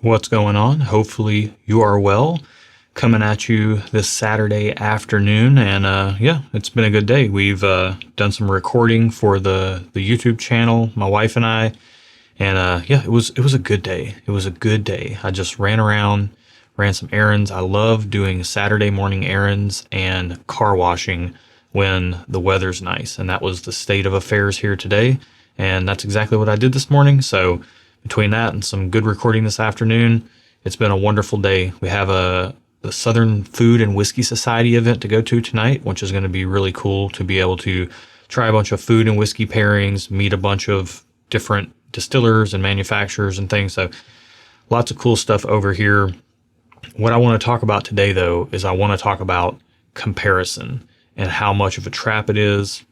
What's going on? Hopefully you are well. Coming at you this Saturday afternoon, and yeah, it's been a good day. We've done some recording for the YouTube channel, my wife and I, and yeah, it was a good day. It was a good day. I just ran around, ran some errands. I love doing Saturday morning errands and car washing when the weather's nice, and that was the state of affairs here today, and that's exactly what I did this morning. So between that and some good recording this afternoon, it's been a wonderful day. We have the Southern Food and Whiskey Society event to go to tonight, which is going to be really cool to be able to try a bunch of food and whiskey pairings, meet a bunch of different distillers and manufacturers and things. So lots of cool stuff over here. What I want to talk about today, though, is I want to talk about comparison and how much of a trap it is.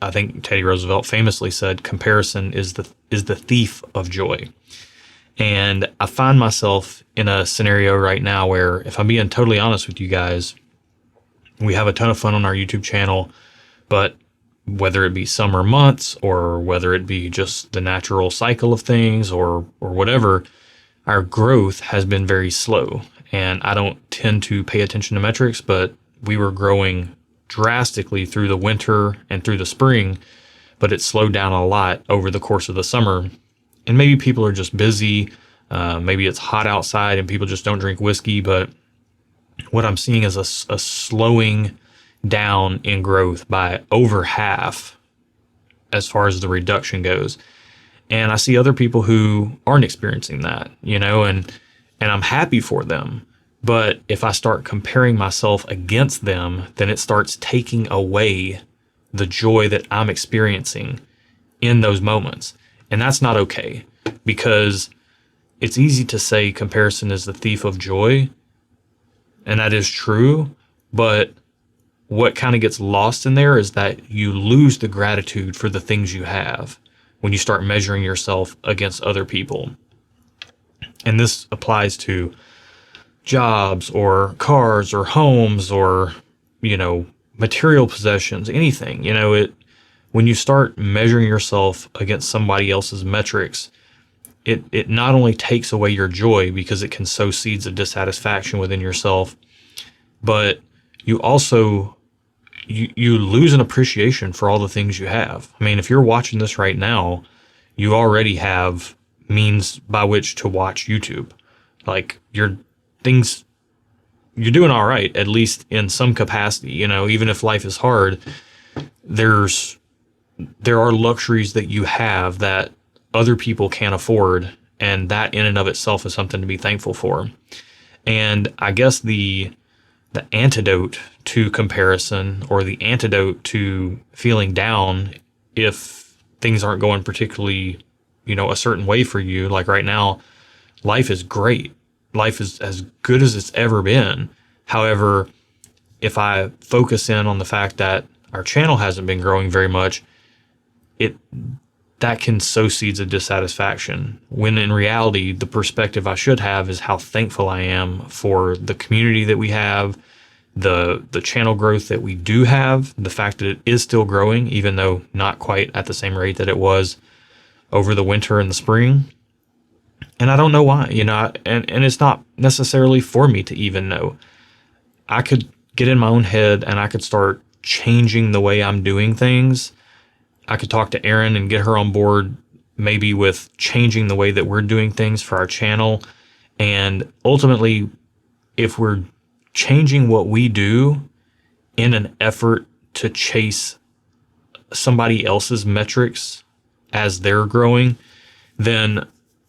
I think Teddy Roosevelt famously said, comparison is the thief of joy. And I find myself in a scenario right now where, if I'm being totally honest with you guys, we have a ton of fun on our YouTube channel, but whether it be summer months or whether it be just the natural cycle of things or whatever, our growth has been very slow. And I don't tend to pay attention to metrics, but we were growing drastically through the winter and through the spring, but it slowed down a lot over the course of the summer. And maybe people are just busy. Maybe it's hot outside and people just don't drink whiskey. But what I'm seeing is a slowing down in growth by over half as far as the reduction goes. And I see other people who aren't experiencing that, and I'm happy for them. But if I start comparing myself against them, then it starts taking away the joy that I'm experiencing in those moments. And that's not okay, because it's easy to say comparison is the thief of joy. And that is true. But what kind of gets lost in there is that you lose the gratitude for the things you have when you start measuring yourself against other people. And this applies to jobs or cars or homes or, material possessions, anything. When you start measuring yourself against somebody else's metrics, it not only takes away your joy because it can sow seeds of dissatisfaction within yourself, but you also you lose an appreciation for all the things you have. I mean, if you're watching this right now, you already have means by which to watch YouTube. Like, you're doing all right, at least in some capacity. Even if life is hard, there are luxuries that you have that other people can't afford, and that in and of itself is something to be thankful for. And I guess the antidote to comparison, or the antidote to feeling down if things aren't going particularly, a certain way for you, like right now, life is great. Life is as good as it's ever been. However, if I focus in on the fact that our channel hasn't been growing very much, that can sow seeds of dissatisfaction, when in reality, the perspective I should have is how thankful I am for the community that we have, the channel growth that we do have, the fact that it is still growing, even though not quite at the same rate that it was over the winter and the spring. And I don't know why, and it's not necessarily for me to even know. I could get in my own head and I could start changing the way I'm doing things. I could talk to Erin and get her on board, maybe with changing the way that we're doing things for our channel. And ultimately, if we're changing what we do in an effort to chase somebody else's metrics as they're growing, then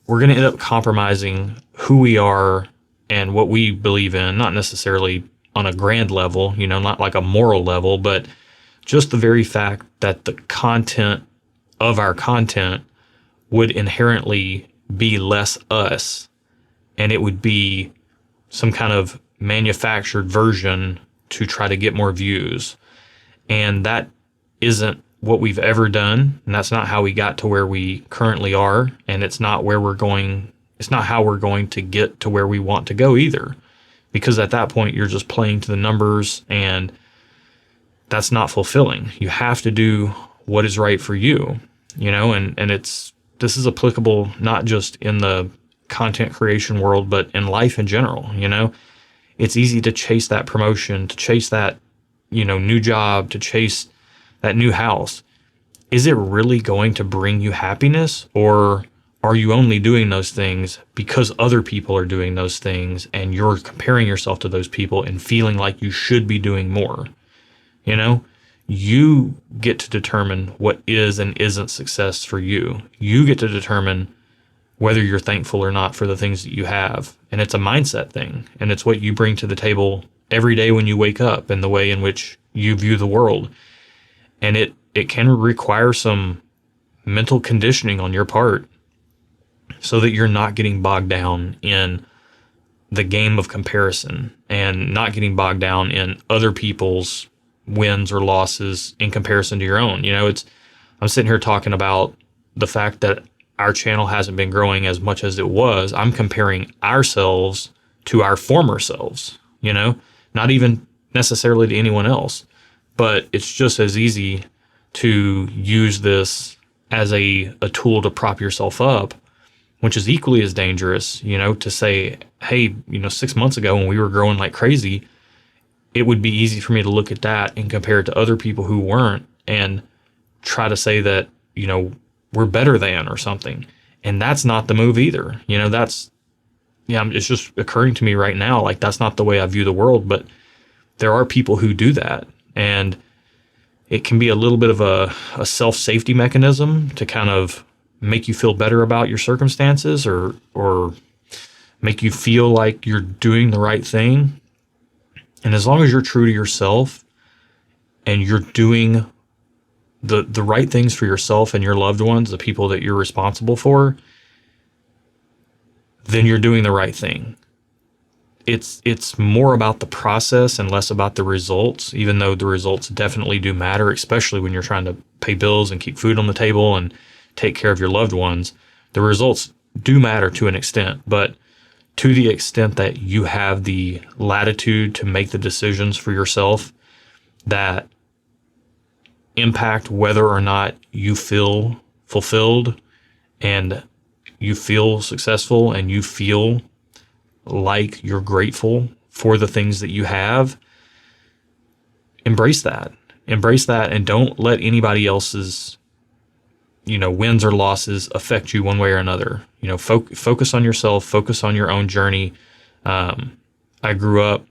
we're going to end up compromising who we are and what we believe in, not necessarily on a grand level, not like a moral level, but just the very fact that the content of our content would inherently be less us, and it would be some kind of manufactured version to try to get more views. And that isn't what we've ever done, and that's not how we got to where we currently are, and it's not where we're going. It's not how we're going to get to where we want to go either, because at that point you're just playing to the numbers, and that's not fulfilling. You have to do what is right for you, and this is applicable not just in the content creation world, but in life in general. It's easy to chase that promotion, to chase that, new job, to chase that new house. Is it really going to bring you happiness, or are you only doing those things because other people are doing those things and you're comparing yourself to those people and feeling like you should be doing more? You get to determine what is and isn't success for you. You get to determine whether you're thankful or not for the things that you have. And it's a mindset thing. And it's what you bring to the table every day when you wake up and the way in which you view the world. And it can require some mental conditioning on your part so that you're not getting bogged down in the game of comparison and not getting bogged down in other people's wins or losses in comparison to your own. I'm sitting here talking about the fact that our channel hasn't been growing as much as it was. I'm comparing ourselves to our former selves, not even necessarily to anyone else, but it's just as easy to use this as a tool to prop yourself up, which is equally as dangerous, to say, hey, 6 months ago when we were growing like crazy, it would be easy for me to look at that and compare it to other people who weren't and try to say that, we're better than or something. And that's not the move either. It's just occurring to me right now, like that's not the way I view the world, but there are people who do that. And it can be a little bit of a self-safety mechanism to kind of make you feel better about your circumstances or make you feel like you're doing the right thing. And as long as you're true to yourself and you're doing the right things for yourself and your loved ones, the people that you're responsible for, then you're doing the right thing. It's more about the process and less about the results, even though the results definitely do matter, especially when you're trying to pay bills and keep food on the table and take care of your loved ones. The results do matter to an extent, but to the extent that you have the latitude to make the decisions for yourself that impact whether or not you feel fulfilled and you feel successful and you feel like you're grateful for the things that you have, embrace that and don't let anybody else's wins or losses affect you one way or another. Focus on yourself, focus on your own journey. I grew up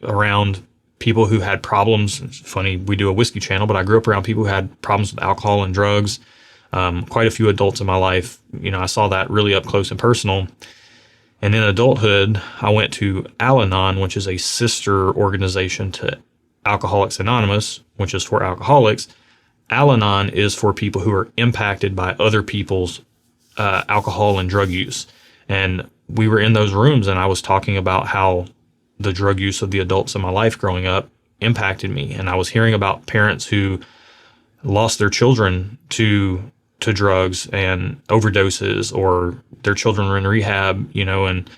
around people who had problems. It's funny, we do a whiskey channel, but I grew up around people who had problems with alcohol and drugs. Quite a few adults in my life, I saw that really up close and personal. And in adulthood, I went to Al-Anon, which is a sister organization to Alcoholics Anonymous, which is for alcoholics. Al-Anon is for people who are impacted by other people's alcohol and drug use. And we were in those rooms and I was talking about how the drug use of the adults in my life growing up impacted me. And I was hearing about parents who lost their children to drugs and overdoses, or their children were in rehab, and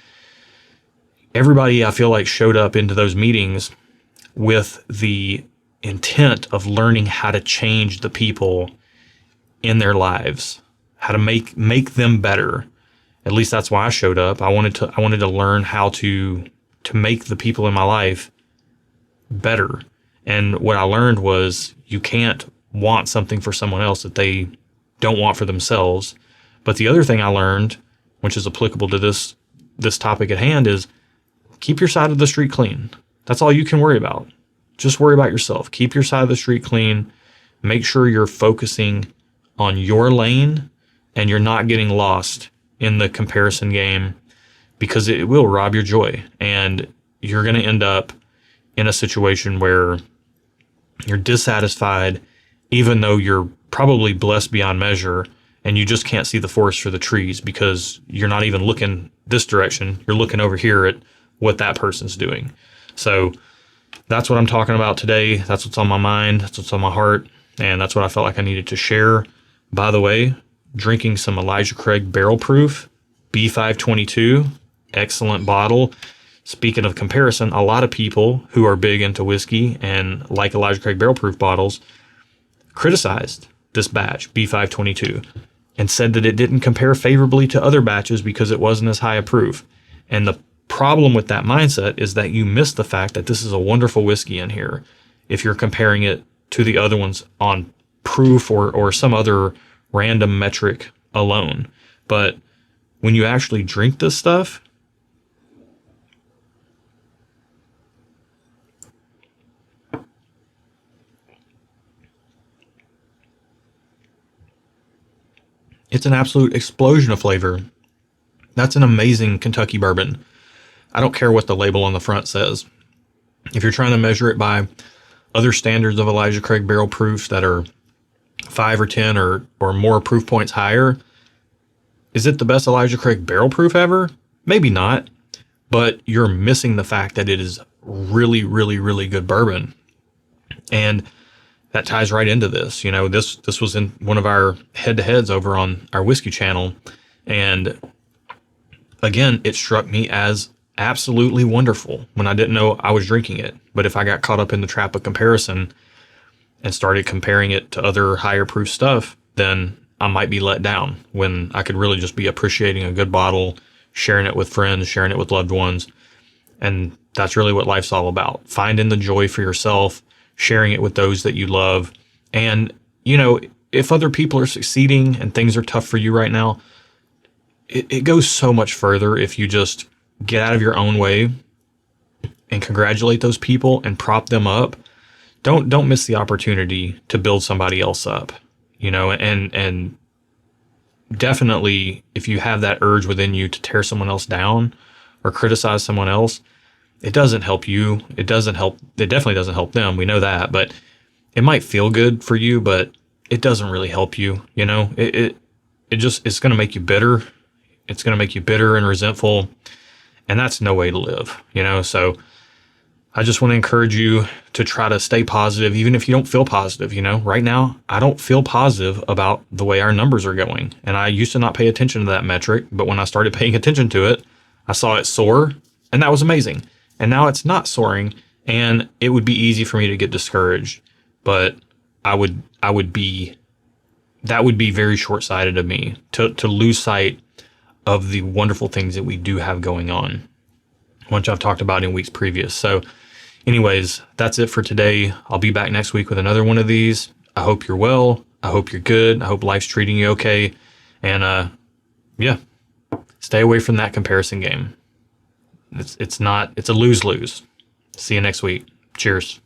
everybody I feel like showed up into those meetings with the intent of learning how to change the people in their lives, how to make them better. At least that's why I showed up. I wanted to learn how to make the people in my life better. And what I learned was you can't want something for someone else that they don't want for themselves. But the other thing I learned, which is applicable to this topic at hand, is keep your side of the street clean. That's all you can worry about. Just worry about yourself. Keep your side of the street clean. Make sure you're focusing on your lane and you're not getting lost in the comparison game, because it will rob your joy and you're going to end up in a situation where you're dissatisfied, even though you're probably blessed beyond measure, and you just can't see the forest for the trees because you're not even looking this direction. You're looking over here at what that person's doing. So that's what I'm talking about today. That's what's on my mind. That's what's on my heart. And that's what I felt like I needed to share. By the way, drinking some Elijah Craig Barrel Proof B522, excellent bottle. Speaking of comparison, a lot of people who are big into whiskey and like Elijah Craig Barrel Proof bottles criticized this batch, B522. and said that it didn't compare favorably to other batches because it wasn't as high a proof. And the problem with that mindset is that you miss the fact that this is a wonderful whiskey in here if you're comparing it to the other ones on proof or some other random metric alone. But when you actually drink this stuff, it's an absolute explosion of flavor. That's an amazing Kentucky bourbon. I don't care what the label on the front says. If you're trying to measure it by other standards of Elijah Craig barrel proofs that are 5 or 10 or more proof points higher, is it the best Elijah Craig barrel proof ever? Maybe not, but you're missing the fact that it is really, really, really good bourbon. And that ties right into this. You know, this was in one of our head-to-heads over on our whiskey channel. And again, it struck me as absolutely wonderful when I didn't know I was drinking it. But if I got caught up in the trap of comparison and started comparing it to other higher proof stuff, then I might be let down when I could really just be appreciating a good bottle, sharing it with friends, sharing it with loved ones. And that's really what life's all about. Finding the joy for yourself, sharing it with those that you love. And, you know, if other people are succeeding and things are tough for you right now, it goes so much further if you just get out of your own way and congratulate those people and prop them up. Don't miss the opportunity to build somebody else up, you know, and definitely if you have that urge within you to tear someone else down or criticize someone else, it doesn't help you. It definitely doesn't help them. We know that, but it might feel good for you, but it doesn't really help you. You know, it's going to make you bitter. It's going to make you bitter and resentful. And that's no way to live, you know? So I just want to encourage you to try to stay positive, even if you don't feel positive. You know, right now, I don't feel positive about the way our numbers are going. And I used to not pay attention to that metric, but when I started paying attention to it, I saw it soar, and that was amazing. And now it's not soaring, and it would be easy for me to get discouraged, but that would be very short-sighted of me to lose sight of the wonderful things that we do have going on, which I've talked about in weeks previous. So anyways, that's it for today. I'll be back next week with another one of these. I hope you're well. I hope you're good. I hope life's treating you okay. And yeah, stay away from that comparison game. It's a lose-lose. See you next week. Cheers.